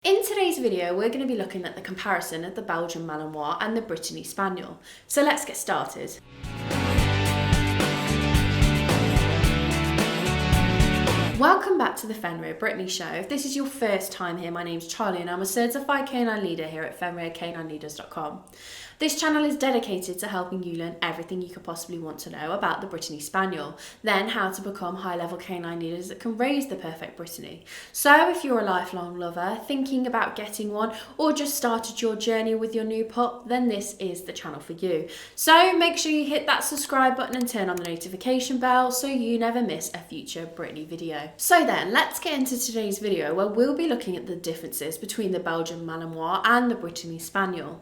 In today's video, we're going to be looking at the comparison of the Belgian Malinois and the Brittany Spaniel. So let's get started. Welcome back to the Fenrir Brittany Show. If this is your first time here, my name's Charlie and I'm a certified canine leader here at FenrirCanineLeaders.com. This channel is dedicated to helping you learn everything you could possibly want to know about the Brittany Spaniel, then how to become high-level canine leaders that can raise the perfect Brittany. So if you're a lifelong lover, thinking about getting one, or just started your journey with your new pup, then this is the channel for you. So make sure you hit that subscribe button and turn on the notification bell so you never miss a future Brittany video. So then, let's get into today's video where we'll be looking at the differences between the Belgian Malinois and the Brittany Spaniel.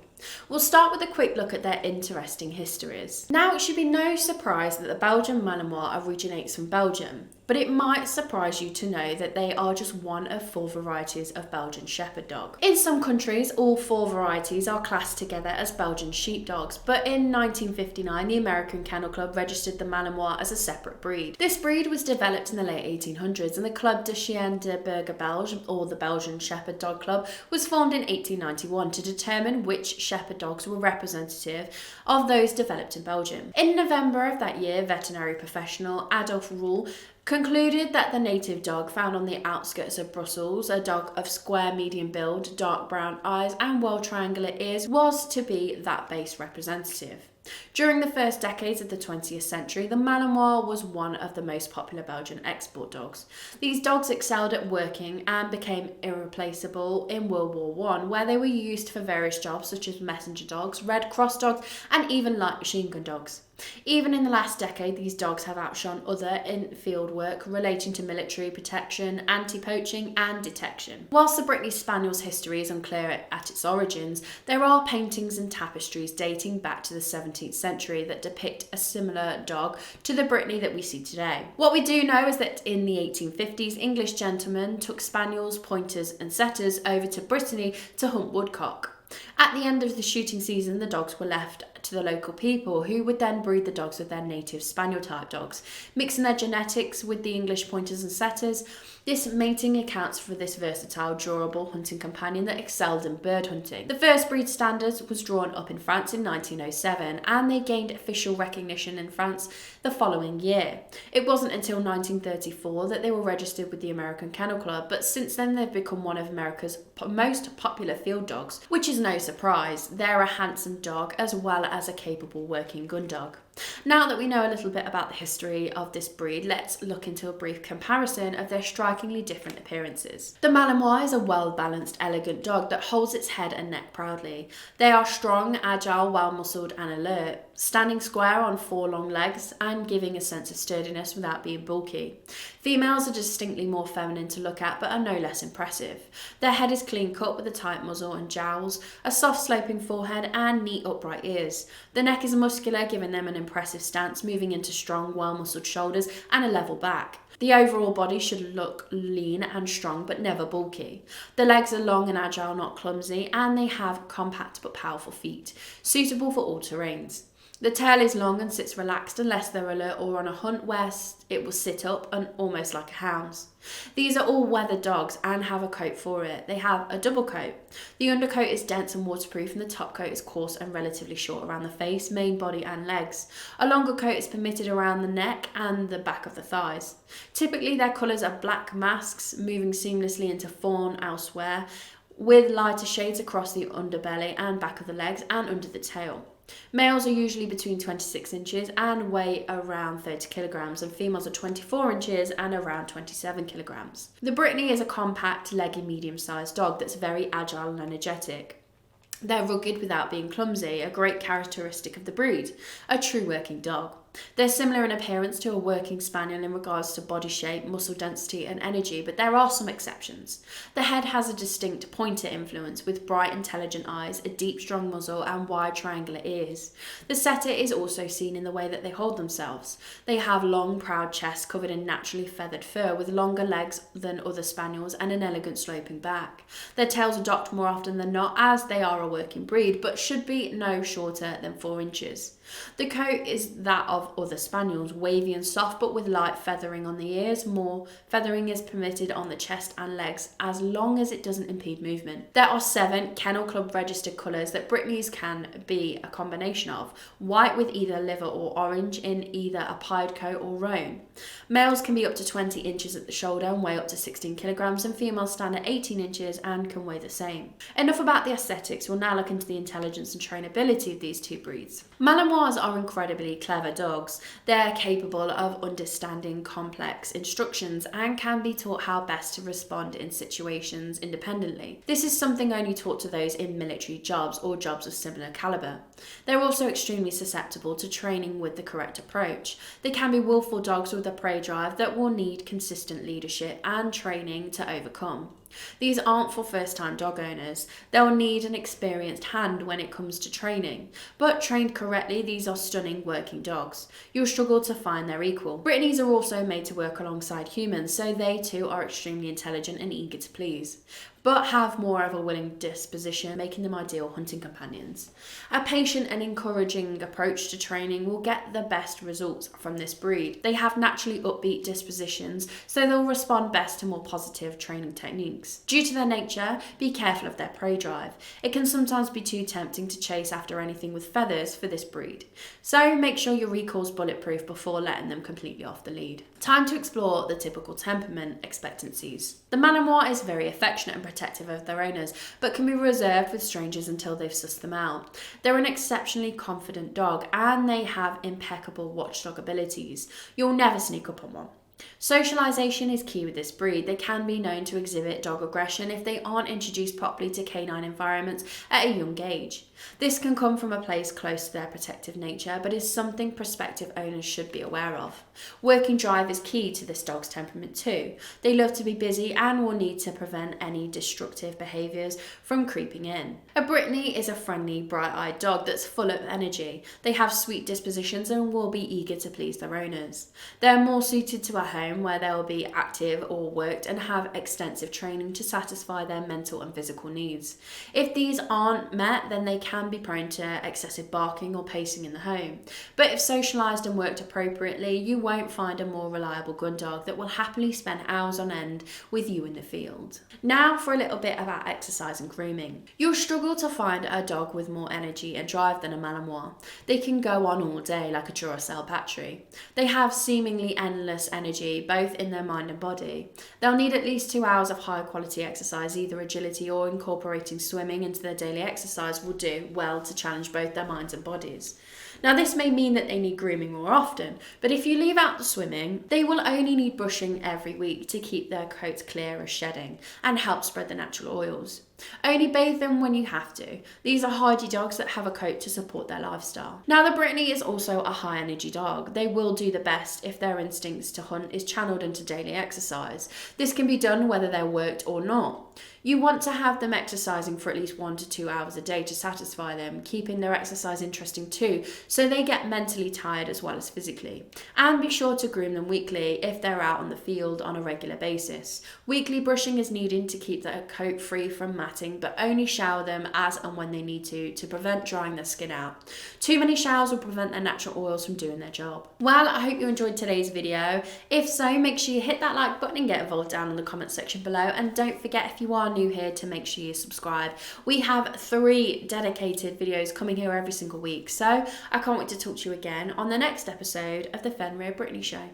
We'll start with a quick look at their interesting histories. Now, it should be no surprise that the Belgian Malinois originates from Belgium, but it might surprise you to know that they are just one of 4 varieties of Belgian Shepherd dog. In some countries, all 4 varieties are classed together as Belgian sheepdogs, but in 1959, the American Kennel Club registered the Malinois as a separate breed. This breed was developed in the late 1800s, and the Club de Chien de Berger Belge, or the Belgian Shepherd Dog Club, was formed in 1891 to determine which shepherd dogs were representative of those developed in Belgium. In November of that year, veterinary professional Adolf Roel concluded that the native dog found on the outskirts of Brussels, a dog of square medium build, dark brown eyes and well triangular ears, was to be that base representative. During the first decades of the 20th century, the Malinois was one of the most popular Belgian export dogs. These dogs excelled at working and became irreplaceable in World War I, where they were used for various jobs such as messenger dogs, Red Cross dogs, and even light machine gun dogs. Even in the last decade, these dogs have outshone other in field work relating to military protection, anti-poaching and detection. Whilst the Brittany Spaniel's history is unclear at its origins, there are paintings and tapestries dating back to the 17th century that depict a similar dog to the Brittany that we see today. What we do know is that in the 1850s, English gentlemen took spaniels, pointers and setters over to Brittany to hunt woodcock. At the end of the shooting season, the dogs were left to the local people, who would then breed the dogs with their native spaniel type dogs, mixing their genetics with the English pointers and setters. This mating accounts for this versatile, durable hunting companion that excelled in bird hunting. The first breed standard was drawn up in France in 1907, and they gained official recognition in France the following year. It wasn't until 1934 that they were registered with the American Kennel Club, but since then they've become one of America's most popular field dogs, which is no surprise. They're a handsome dog as well as a capable working gun dog. Now that we know a little bit about the history of this breed, let's look into a brief comparison of their strikingly different appearances. The Malinois is a well-balanced, elegant dog that holds its head and neck proudly. They are strong, agile, well-muscled and alert, standing square on 4 long legs and giving a sense of sturdiness without being bulky. Females are distinctly more feminine to look at, but are no less impressive. Their head is clean cut with a tight muzzle and jowls, a soft sloping forehead and neat upright ears. The neck is muscular, giving them an impressive stance, moving into strong, well-muscled shoulders and a level back. The overall body should look lean and strong, but never bulky. The legs are long and agile, not clumsy, and they have compact but powerful feet, suitable for all terrains. The tail is long and sits relaxed unless they're alert or on a hunt, where it will sit up and almost like a hound's. These are all weather dogs and have a coat for it. They have a double coat. The undercoat is dense and waterproof, and the top coat is coarse and relatively short around the face, main body and legs. A longer coat is permitted around the neck and the back of the thighs. Typically their colours are black masks, moving seamlessly into fawn elsewhere, with lighter shades across the underbelly and back of the legs and under the tail. Males are usually between 26 inches and weigh around 30 kilograms, and females are 24 inches and around 27 kilograms. The Brittany is a compact, leggy, medium-sized dog that's very agile and energetic. They're rugged without being clumsy, a great characteristic of the breed, a true working dog. They're similar in appearance to a working spaniel in regards to body shape, muscle density and energy, but there are some exceptions. The head has a distinct pointer influence with bright, intelligent eyes, a deep, strong muzzle and wide triangular ears. The setter is also seen in the way that they hold themselves. They have long, proud chests covered in naturally feathered fur with longer legs than other spaniels and an elegant sloping back. Their tails are docked more often than not, as they are a working breed, but should be no shorter than 4 inches. The coat is that of of other spaniels, wavy and soft but with light feathering on the ears. More feathering is permitted on the chest and legs as long as it doesn't impede movement. There are 7 Kennel Club registered colours that Brittany's can be a combination of: white with either liver or orange in either a pied coat or roan. Males can be up to 20 inches at the shoulder and weigh up to 16 kilograms, and females stand at 18 inches and can weigh the same. Enough about the aesthetics, we'll now look into the intelligence and trainability of these 2 breeds. Malinois are incredibly clever dogs. They're capable of understanding complex instructions and can be taught how best to respond in situations independently. This is something only taught to those in military jobs or jobs of similar caliber. They're also extremely susceptible to training with the correct approach. They can be willful dogs with a prey drive that will need consistent leadership and training to overcome. These aren't for first-time dog owners. They'll need an experienced hand when it comes to training, but trained correctly, these are stunning working dogs. You'll struggle to find their equal. Brittany's are also made to work alongside humans, so they too are extremely intelligent and eager to please, but have more of a willing disposition, making them ideal hunting companions. A patient and encouraging approach to training will get the best results from this breed. They have naturally upbeat dispositions, so they'll respond best to more positive training techniques. Due to their nature, be careful of their prey drive. It can sometimes be too tempting to chase after anything with feathers for this breed, so make sure your recall's bulletproof before letting them completely off the lead. Time to explore the typical temperament expectancies. The Malinois is very affectionate and protective of their owners, but can be reserved with strangers until they've sussed them out. They're an exceptionally confident dog and they have impeccable watchdog abilities. You'll never sneak up on one. Socialisation is key with this breed. They can be known to exhibit dog aggression if they aren't introduced properly to canine environments at a young age. This can come from a place close to their protective nature, but is something prospective owners should be aware of. Working drive is key to this dog's temperament too. They love to be busy and will need to prevent any destructive behaviours from creeping in. A Brittany is a friendly, bright-eyed dog that's full of energy. They have sweet dispositions and will be eager to please their owners. They're more suited to a home where they'll be active or worked and have extensive training to satisfy their mental and physical needs. If these aren't met, then they can be prone to excessive barking or pacing in the home. But if socialised and worked appropriately, you won't find a more reliable gun dog that will happily spend hours on end with you in the field. Now for a little bit about exercise and grooming. You'll struggle to find a dog with more energy and drive than a Malinois. They can go on all day like a Duracell battery. They have seemingly endless energy, both in their mind and body. They'll need at least 2 hours of high quality exercise, either agility or incorporating swimming into their daily exercise will do well to challenge both their minds and bodies. Now this may mean that they need grooming more often, but if you leave out the swimming, they will only need brushing every week to keep their coats clear of shedding and help spread the natural oils. Only bathe them when you have to. These are hardy dogs that have a coat to support their lifestyle. Now the Brittany is also a high energy dog. They will do the best if their instincts to hunt is channeled into daily exercise. This can be done whether they're worked or not. You want to have them exercising for at least 1 to 2 hours a day to satisfy them, keeping their exercise interesting too, so they get mentally tired as well as physically. And be sure to groom them weekly if they're out on the field on a regular basis. Weekly brushing is needed to keep their coat free from matting, but only shower them as and when they need to prevent drying their skin out. Too many showers will prevent their natural oils from doing their job. Well, I hope you enjoyed today's video. If so, make sure you hit that like button and get involved down in the comment section below. And don't forget, if you are new here, to make sure you subscribe. We have 3 dedicated videos coming here every single week, so I can't wait to talk to you again on the next episode of the Fenrir Brittany Show.